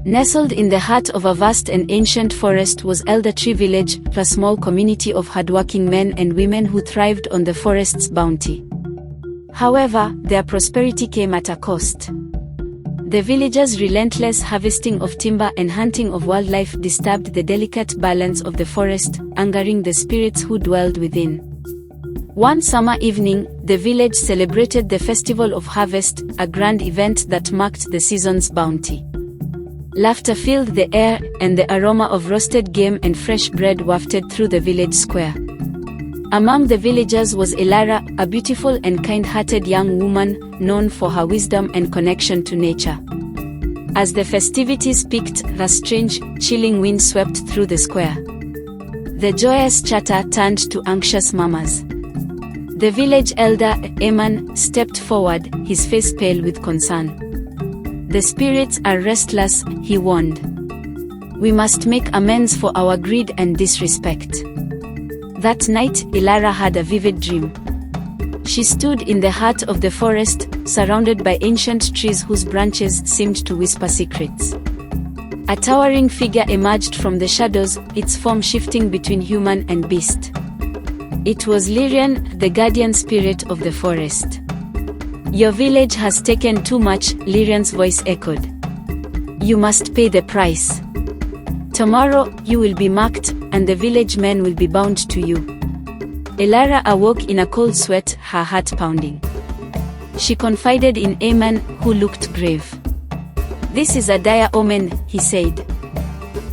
Nestled in the heart of a vast and ancient forest was Eldertree village, a small community of hardworking men and women who thrived on the forest's bounty. However, their prosperity came at a cost. The villagers' relentless harvesting of timber and hunting of wildlife disturbed the delicate balance of the forest, angering the spirits who dwelled within. One summer evening, the village celebrated the Festival of Harvest, a grand event that marked the season's bounty. Laughter filled the air, and the aroma of roasted game and fresh bread wafted through the village square. Among the villagers was Elara, a beautiful and kind-hearted young woman, known for her wisdom and connection to nature. As the festivities peaked, a strange, chilling wind swept through the square. The joyous chatter turned to anxious murmurs. The village elder, Eman, stepped forward, his face pale with concern. "The spirits are restless," he warned. "We must make amends for our greed and disrespect." That night, Elara had a vivid dream. She stood in the heart of the forest, surrounded by ancient trees whose branches seemed to whisper secrets. A towering figure emerged from the shadows, its form shifting between human and beast. It was Lyrian, the guardian spirit of the forest. "Your village has taken too much," Lyrian's voice echoed. "You must pay the price. Tomorrow, you will be marked, and the village men will be bound to you." Elara awoke in a cold sweat, her heart pounding. She confided in Eman, who looked grave. "This is a dire omen," he said.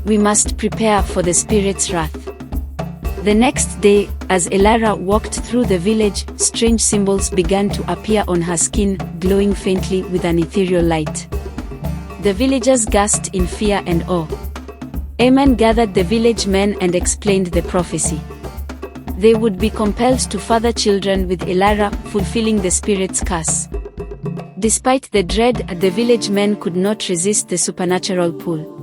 "We must prepare for the spirit's wrath." The next day, as Elara walked through the village, strange symbols began to appear on her skin, glowing faintly with an ethereal light. The villagers gasped in fear and awe. Eman gathered the village men and explained the prophecy. They would be compelled to father children with Elara, fulfilling the spirit's curse. Despite the dread, the village men could not resist the supernatural pull.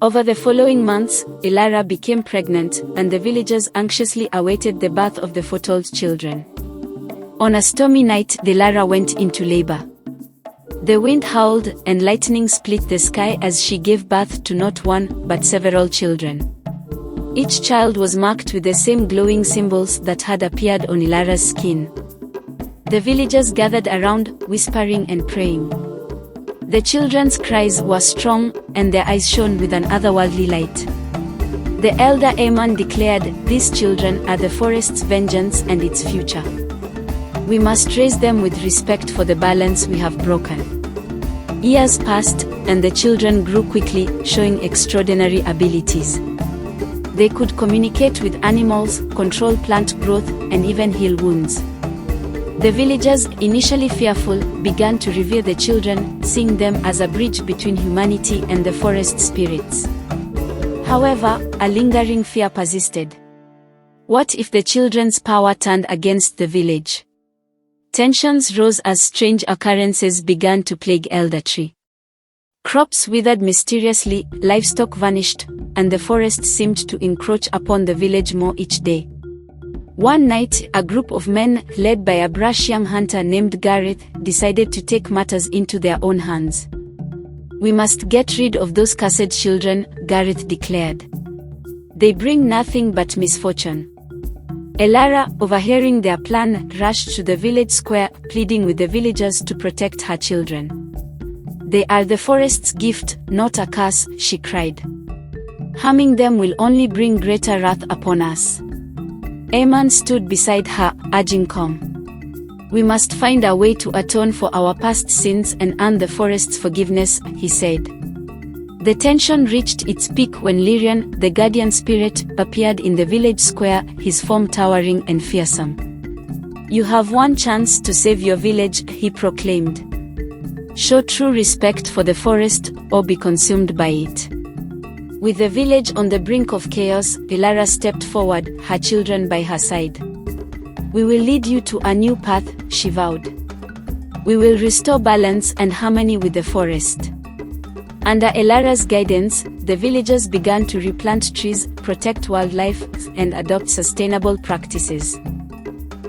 Over the following months, Elara became pregnant, and the villagers anxiously awaited the birth of the foretold children. On a stormy night, Elara went into labor. The wind howled, and lightning split the sky as she gave birth to not one, but several children. Each child was marked with the same glowing symbols that had appeared on Elara's skin. The villagers gathered around, whispering and praying. The children's cries were strong, and their eyes shone with an otherworldly light. The elder Eman declared, "These children are the forest's vengeance and its future. We must raise them with respect for the balance we have broken." Years passed, and the children grew quickly, showing extraordinary abilities. They could communicate with animals, control plant growth, and even heal wounds. The villagers, initially fearful, began to revere the children, seeing them as a bridge between humanity and the forest spirits. However, a lingering fear persisted. What if the children's power turned against the village? Tensions rose as strange occurrences began to plague Eldertree. Crops withered mysteriously, livestock vanished, and the forest seemed to encroach upon the village more each day. One night, a group of men, led by a brash young hunter named Gareth, decided to take matters into their own hands. "We must get rid of those cursed children," Gareth declared. "They bring nothing but misfortune." Elara, overhearing their plan, rushed to the village square, pleading with the villagers to protect her children. "They are the forest's gift, not a curse," she cried. "Harming them will only bring greater wrath upon us." Eman stood beside her, urging calm. "We must find a way to atone for our past sins and earn the forest's forgiveness," he said. The tension reached its peak when Lyrian, the guardian spirit, appeared in the village square, his form towering and fearsome. "You have one chance to save your village," he proclaimed. "Show true respect for the forest, or be consumed by it." With the village on the brink of chaos, Elara stepped forward, her children by her side. "We will lead you to a new path," she vowed. "We will restore balance and harmony with the forest." Under Elara's guidance, the villagers began to replant trees, protect wildlife, and adopt sustainable practices.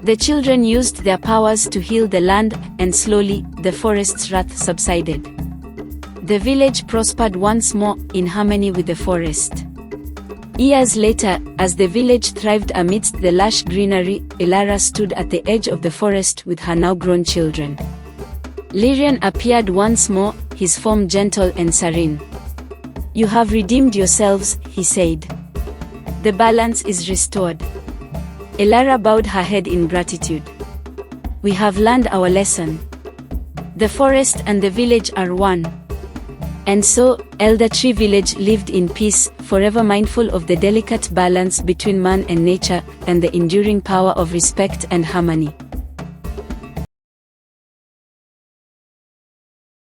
The children used their powers to heal the land, and slowly, the forest's wrath subsided. The village prospered once more, in harmony with the forest. Years later, as the village thrived amidst the lush greenery, Elara stood at the edge of the forest with her now-grown children. Lyrian appeared once more, his form gentle and serene. "You have redeemed yourselves," he said. "The balance is restored." Elara bowed her head in gratitude. "We have learned our lesson. The forest and the village are one." And so, Eldertree village lived in peace, forever mindful of the delicate balance between man and nature, and the enduring power of respect and harmony.